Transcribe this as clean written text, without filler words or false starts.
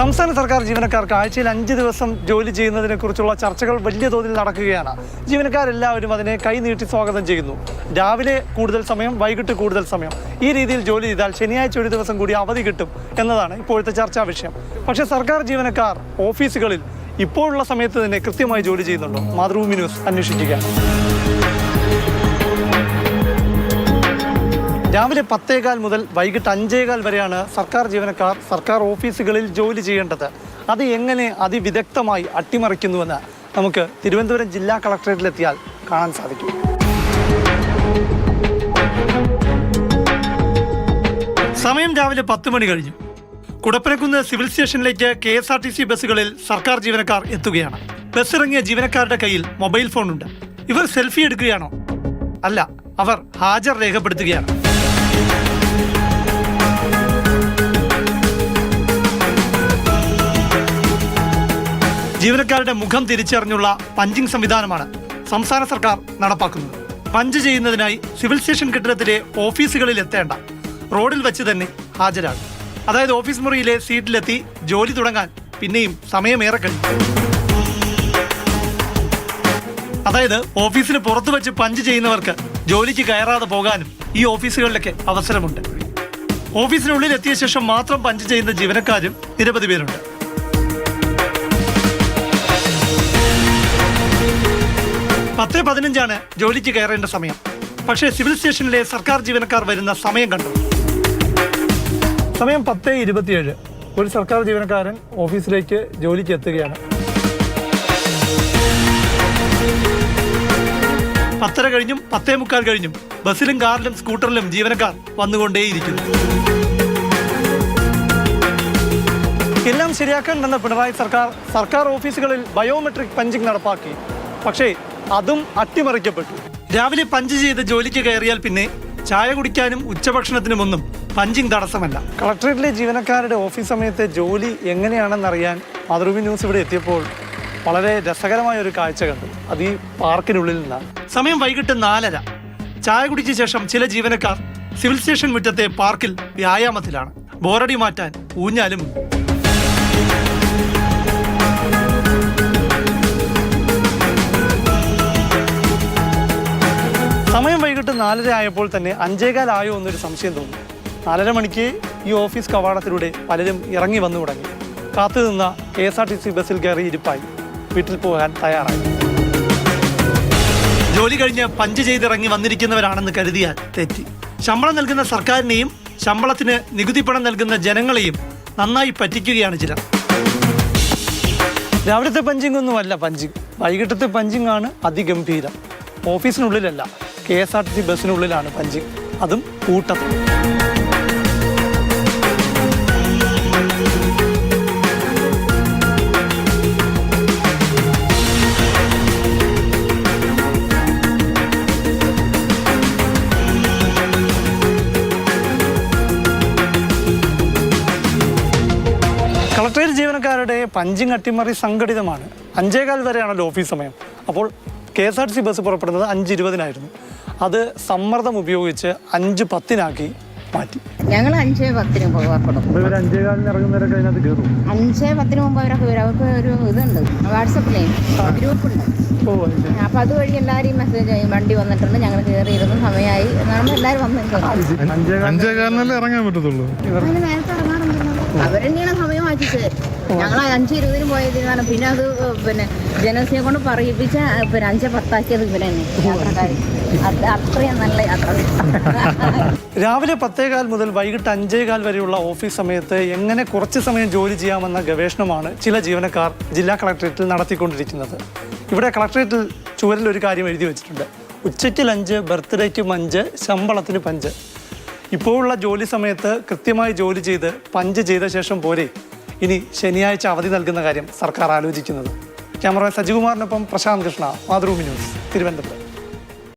സംസ്ഥാന സർക്കാർ ജീവനക്കാർക്ക് ആഴ്ചയിൽ 5 ദിവസം ജോലി ചെയ്യുന്നതിനെക്കുറിച്ചുള്ള ചർച്ചകൾ വലിയ തോതിൽ നടക്കുകയാണ്. ജീവനക്കാരെല്ലാവരും അതിനെ കൈനീട്ടി സ്വാഗതം ചെയ്യുന്നു. രാവിലെ കൂടുതൽ സമയം, വൈകിട്ട് കൂടുതൽ സമയം, ഈ രീതിയിൽ ജോലി ചെയ്താൽ ശനിയാഴ്ച ഒരു ദിവസം കൂടി അവധി കിട്ടും എന്നതാണ് ഇപ്പോഴത്തെ ചർച്ചാ വിഷയം. പക്ഷേ സർക്കാർ ജീവനക്കാർ ഓഫീസുകളിൽ ഇപ്പോഴുള്ള സമയത്ത് തന്നെ കൃത്യമായി ജോലി ചെയ്യുന്നുണ്ടോ? മാതൃഭൂമി ന്യൂസ് അന്വേഷിക്കുകയാണ്. രാവിലെ 10:15 മുതൽ വൈകിട്ട് 5:15 വരെയാണ് സർക്കാർ ജീവനക്കാർ സർക്കാർ ഓഫീസുകളിൽ ജോലി ചെയ്യേണ്ടത്. അത് എങ്ങനെ അതിവിദഗ്ധമായി അട്ടിമറിക്കുന്നുവെന്ന് നമുക്ക് തിരുവനന്തപുരം ജില്ലാ കളക്ടറേറ്റിലെത്തിയാൽ കാണാൻ സാധിക്കും. സമയം രാവിലെ 10 മണി കഴിഞ്ഞു. കുടപ്പനക്കുന്ന് സിവിൽ സ്റ്റേഷനിലേക്ക് KSRTC ബസ്സുകളിൽ സർക്കാർ ജീവനക്കാർ എത്തുകയാണ്. ബസ് ഇറങ്ങിയ ജീവനക്കാരുടെ കയ്യിൽ മൊബൈൽ ഫോണുണ്ട്. ഇവർ സെൽഫി എടുക്കുകയാണോ? അല്ല, അവർ ഹാജർ രേഖപ്പെടുത്തുകയാണ്. ജീവനക്കാരുടെ മുഖം തിരിച്ചറിഞ്ഞുള്ള പഞ്ചിങ് സംവിധാനമാണ് സംസ്ഥാന സർക്കാർ നടപ്പാക്കുന്നത്. പഞ്ച് ചെയ്യുന്നതിനായി സിവിൽ സ്റ്റേഷൻ കെട്ടിടത്തിലെ ഓഫീസുകളിൽ എത്തേണ്ട, റോഡിൽ വെച്ച് തന്നെ ഹാജരാകും. അതായത് ഓഫീസ് മുറിയിലെ സീറ്റിലെത്തി ജോലി തുടങ്ങാൻ പിന്നെയും സമയമേറെ കഴിയും. അതായത് ഓഫീസിന് പുറത്തു വെച്ച് പഞ്ച് ചെയ്യുന്നവർക്ക് ജോലിക്ക് കയറാതെ പോകാനും ഈ ഓഫീസുകളിലൊക്കെ അവസരമുണ്ട്. ഓഫീസിനുള്ളിൽ എത്തിയ ശേഷം മാത്രം പഞ്ച് ചെയ്യുന്ന ജീവനക്കാരും നിരവധി പേരുണ്ട്. പത്ത് 15 ജോലിക്ക് കയറേണ്ട സമയം. പക്ഷേ സിവിൽ സ്റ്റേഷനിലെ സർക്കാർ ജീവനക്കാർ വരുന്ന സമയം കണ്ടു. സമയം 10:27. ഒരു സർക്കാർ ജീവനക്കാരൻ ഓഫീസിലേക്ക് ജോലിക്ക് എത്തുകയാണ്. 10:30 കഴിഞ്ഞും 10:45 കഴിഞ്ഞും ബസ്സിലും കാറിലും സ്കൂട്ടറിലും ജീവനക്കാർ വന്നുകൊണ്ടേയിരിക്കുന്നു. എല്ലാം ശരിയാക്കാൻ വന്ന പിണറായി സർക്കാർ ഓഫീസുകളിൽ ബയോമെട്രിക് പഞ്ചിങ് നടപ്പാക്കി. പക്ഷേ അതും അട്ടിമറിക്കപ്പെട്ടു. രാവിലെ പഞ്ച് ചെയ്ത് ജോലിക്ക് കയറിയാൽ പിന്നെ ചായ കുടിക്കാനും ഉച്ചഭക്ഷണത്തിനുമൊന്നും പഞ്ചിങ് തടസ്സമല്ല. കളക്ടറേറ്റിലെ ജീവനക്കാരുടെ ഓഫീസ് സമയത്തെ ജോലി എങ്ങനെയാണെന്നറിയാൻ മാതൃഭൂമി ന്യൂസ് ഇവിടെ എത്തിയപ്പോൾ വളരെ രസകരമായ ഒരു കാഴ്ച കണ്ടു. അത് ഈ പാർക്കിനുള്ളിൽ നിന്നാണ്. സമയം വൈകിട്ട് 4:30. ചായ കുടിച്ച ശേഷം ചില ജീവനക്കാർ സിവിൽ സ്റ്റേഷൻ മുറ്റത്തെ പാർക്കിൽ വ്യായാമത്തിലാണ്. ബോറടി മാറ്റാൻ ഊഞ്ഞാലും ഉണ്ട്. സമയം വൈകിട്ട് 4:30 ആയപ്പോൾ തന്നെ 5:15 ആയോ എന്നൊരു സംശയം തോന്നി. 4:30 മണിക്ക് ഈ ഓഫീസ് കവാടത്തിലൂടെ പലരും ഇറങ്ങി വന്നു തുടങ്ങി. കാത്തുനിന്ന KSRTC ബസ്സിൽ കയറി ഇരിപ്പായി വീട്ടിൽ പോകാൻ തയ്യാറായി. ജോലി കഴിഞ്ഞ് പഞ്ച് ചെയ്തിറങ്ങി വന്നിരിക്കുന്നവരാണെന്ന് കരുതിയാൽ തെറ്റി. ശമ്പളം നൽകുന്ന സർക്കാരിനെയും ശമ്പളത്തിന് നികുതി പണം നൽകുന്ന ജനങ്ങളെയും നന്നായി പറ്റിക്കുകയാണ് ചിലർ. രാവിലത്തെ പഞ്ചിങ് ഒന്നുമല്ല പഞ്ചിങ്, വൈകിട്ടത്തെ പഞ്ചിങ് ആണ് അതിഗംഭീരം. ഓഫീസിനുള്ളിലല്ല, KSRTC ബസ്സിനുള്ളിലാണ് പഞ്ചിങ്, അതും കൂട്ടത്തിൽ. കളക്ടറേറ്റ് ജീവനക്കാരുടെ പഞ്ചിങ് അട്ടിമറി സംഘടിതമാണ്. 5:15 വരെയാണല്ലോ ഓഫീസ് സമയം. അപ്പോൾ KSRTC ബസ് പുറപ്പെടുന്നത് 5:20 അത് സമ്മർദ്ദം ഉപയോഗിച്ച് 5:10 മാറ്റി. ഞങ്ങൾ 5:10 പുറപ്പെടും. 5:15 ഇറങ്ങുന്നവരൊക്കെ അതിനകത്ത് കയറും. 5:10 മുമ്പ് അവർക്ക് ഒരു ഇതുണ്ട്, വാട്സപ്പിലേ ഗ്രൂപ്പുണ്ട്. അപ്പം അതുവഴി എല്ലാവരെയും മെസ്സേജ് ചെയ്യും, വണ്ടി വന്നിട്ടുണ്ട്, ഞങ്ങൾ കയറിയിരുന്നു, സമയമായി എന്നാണ് എല്ലാവരും വന്ന് ഇറങ്ങാൻ പറ്റത്തുള്ളൂ. അതിന് നേരത്തെ ഇറങ്ങാറുണ്ടല്ലോ. അവരെന്നെയാണ് സമയം മാറ്റിച്ച്. ഞങ്ങൾ 5:20 പോയതിനാണ്. പിന്നെ അത് ജനസേന കൊണ്ട് പറയിപ്പിച്ച 5:10 ഇവരെ തന്നെ യാത്രക്കാർ. അത്രയും നല്ല യാത്ര. രാവിലെ 10:15 മുതൽ വൈകിട്ട് 5:15 വരെയുള്ള ഓഫീസ് സമയത്ത് എങ്ങനെ കുറച്ച് സമയം ജോലി ചെയ്യാമെന്ന ഗവേഷണമാണ് ചില ജീവനക്കാർ ജില്ലാ കളക്ടറേറ്റിൽ നടത്തിക്കൊണ്ടിരിക്കുന്നത്. ഇവിടെ കളക്ടറേറ്റിൽ ചുവരിൽ ഒരു കാര്യം എഴുതി വെച്ചിട്ടുണ്ട്: ഉച്ചയ്ക്ക് ലഞ്ച്, ബർത്ത്ഡേക്ക് മഞ്ച്, ശമ്പളത്തിന് പഞ്ച്. ഇപ്പോഴുള്ള ജോലി സമയത്ത് കൃത്യമായി ജോലി ചെയ്ത് പഞ്ച് ചെയ്ത ശേഷം പോരെ ഇനി ശനിയാഴ്ച അവധി നൽകുന്ന കാര്യം സർക്കാർ ആലോചിക്കുന്നത്. ക്യാമറ സജികുമാറിനൊപ്പം പ്രശാന്ത് കൃഷ്ണ, മാതൃഭൂമി ന്യൂസ്, തിരുവനന്തപുരം.